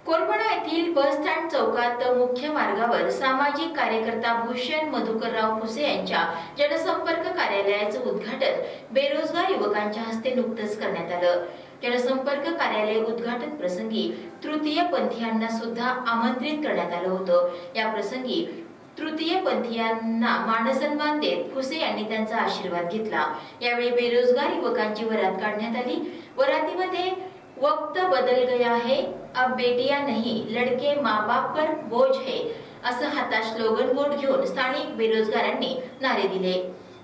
कोरपणा येथील बसस्टँड चौकात मुख्य मार्गावर सामाजिक कार्यकर्ता भूषण मधुकरराव फुसे यांच्या जनसंपर्क कार्यालयाचे उद्घाटन बेरोजगार युवकांच्या हस्ते नुकतेच करण्यात आलं। जनसंपर्क कार्यालय उद्घाटन प्रसंगी तृतीय पंथीयांना सुद्धा आमंत्रित करण्यात आलं होतं। या प्रसंगी तृतीय पंथीयांना मानसन्मान देत फुसे यांनी त्यांचा आशीर्वाद घेतला। यावेळी बेरोजगार युवकांची वरात काढण्यात आली। वरातीमध्ये वक्त बदल गया है, अब बेटियां नहीं लड़के माँ बाप पर बोझ है असं हातात स्लोगन बोर्ड घेऊन स्थानिक बेरोजगारांनी नारे दिले।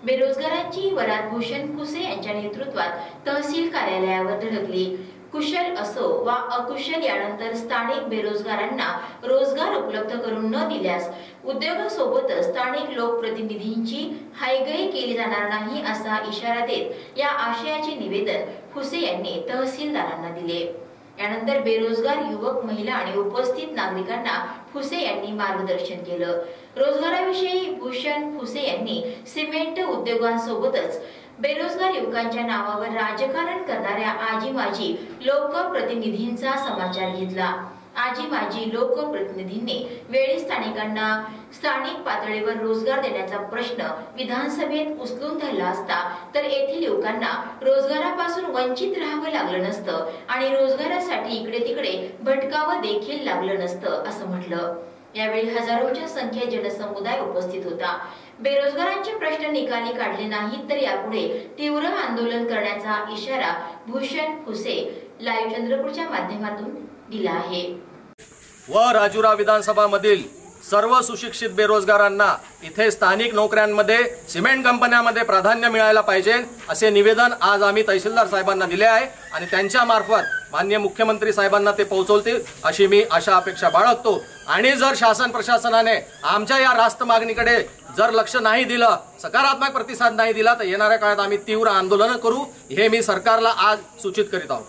बेरोजगारांची वरात भूषण फुसे यांच्या नेतृत्वात तहसील कार्यालयावर धडकली। कुशल असो वा अकुशल यानंतर स्थानिक बेरोजगारांना रोजगार उपलब्ध करून न दिल्यास उद्योगासोबतच स्थानिक लोकप्रतिनिधींची हायगई केली जाणार नाही असा इशारा देत या आशयाचे निवेदन फुसे यांनी तहसीलदारांना दिले। यानंतर बेरोजगार युवक, महिला आणि उपस्थित नागरिकांना फुसे यांनी मार्गदर्शन केलं। रोजगाराविषयी भूषण फुसे यांनी सिमेंट उद्योगांसोबतच बेरोजगार युवकांच्या नावावर राजकारण करणाऱ्या आजी माजी लोकप्रतिनिधींचा समाचार घेतला। आजी माजी लोकप्रतिनिधींनी वेळी स्थानिकांना स्थानिक पातळीवर रोजगार देण्याचा प्रश्न विधानसभेत उचलून धरला असता तर येथील युवकांना रोजगारापासून वंचित राहावं लागलं नसतं आणि रोजगारासाठी इकडे तिकडे भटकावं देखील लागलं नसतं असं म्हटलं। यावेळी हजारोंच्या संख्येत जनसमुदाय उपस्थित होता। बेरोजगारांचे प्रश्न निकाली काढले नाहीत तर यापुढे तीव्र आंदोलन करण्याचा इशारा भूषण फुसे लाईव्ह चंद्रपूरच्या माध्यमातून दिला आहे। व राजुरा विधानसभा मधील सर्व सुशिक्षित बेरोजगारांना इथे स्थानिक नोकऱ्यांमध्ये सिमेंट कंपन्यांमध्ये प्राधान्य मिळायला पाहिजे असे निवेदन आज आम्ही तहसीलदार साहेबांना दिले आहे आणि त्यांच्या मार्फत माननीय मुख्यमंत्री साहेबांना ते पोहोचवतील अशी मी आशा अपेक्षा बाळगतो। आणि जर शासन प्रशासनाने आमच्या या रास्त मागणीकडे जर लक्ष नाही दिलं, सकारात्मक प्रतिसाद नाही दिला तर येणाऱ्या काळात आम्ही तीव्र आंदोलन करू हे मी सरकारला आज सूचित करीत आहोत।